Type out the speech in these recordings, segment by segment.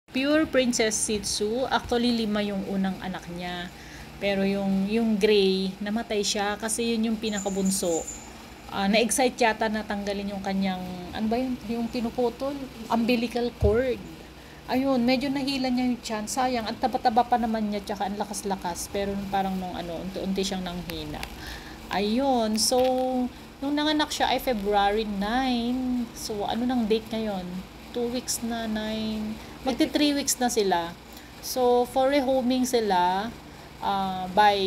Pure Princess Shih Tzu, actually 5 yung unang anak niya. Pero yung gray, namatay siya kasi yun yung pinakabunso. Na-excite yata na tanggalin yung kanyang, ano ba yung pinuputol? Umbilical cord. Ayun, medyo nahila niya yung tiyan. Sayang, ang taba-taba pa naman niya, tsaka ang lakas-lakas. Pero parang unti-unti siyang nanghina. Ayun, so, nung nanganak siya ay February 9. So, ano nang date ngayon? 2 weeks na, 9. Magti 3 weeks na sila. So, for rehoming sila, by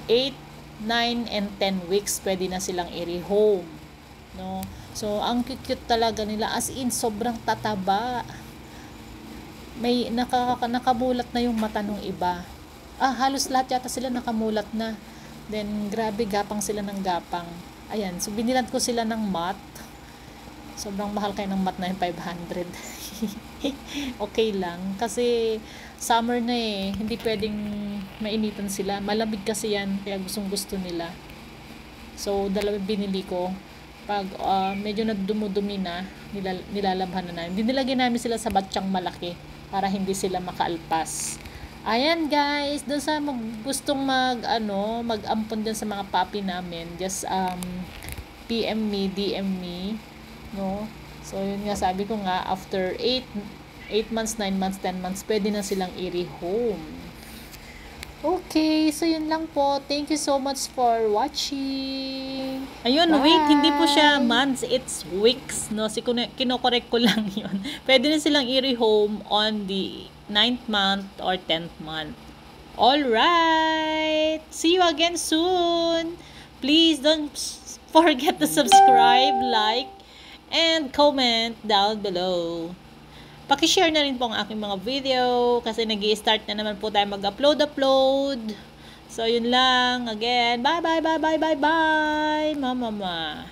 8, 9, and 10 weeks, pwede na silang i-rehome. No? So, ang cute talaga nila. As in, sobrang tataba. May nakamulat na yung mata ng iba. Halos lahat yata sila nakamulat na. Then, grabe, gapang sila ng gapang. Ayan, so binilan ko sila ng mat. Sobrang mahal kayo ng mat na yung 500. Okay lang. Kasi, summer na eh. Hindi pwedeng mainitan sila. Malamig kasi yan. Kaya gustong gusto nila. So, dalawa binili ko. Pag medyo nagdumudumi na, nilalabhan na namin. Dinilagyan namin sila sa batsyang malaki para hindi sila makaalpas. Ayan guys, doon sa gustong mag-ampon din sa mga puppy namin, just PM me, DM me, no? So yun nga, sabi ko nga, after 8 months, 9 months, 10 months, pwede na silang i-rehome. Okay, so yun lang po. Thank you so much for watching. Ayun, bye. Wait, hindi po siya months, it's weeks, no? Kino-correct ko lang yun. Pwede na silang i-rehome on the 9th month or 10th month. Alright! See you again soon! Please don't forget to subscribe, like, and comment down below. Paki-share na rin po ang aking mga video kasi nag-i-start na naman po tayo mag-upload. So, yun lang. Again, bye, mama.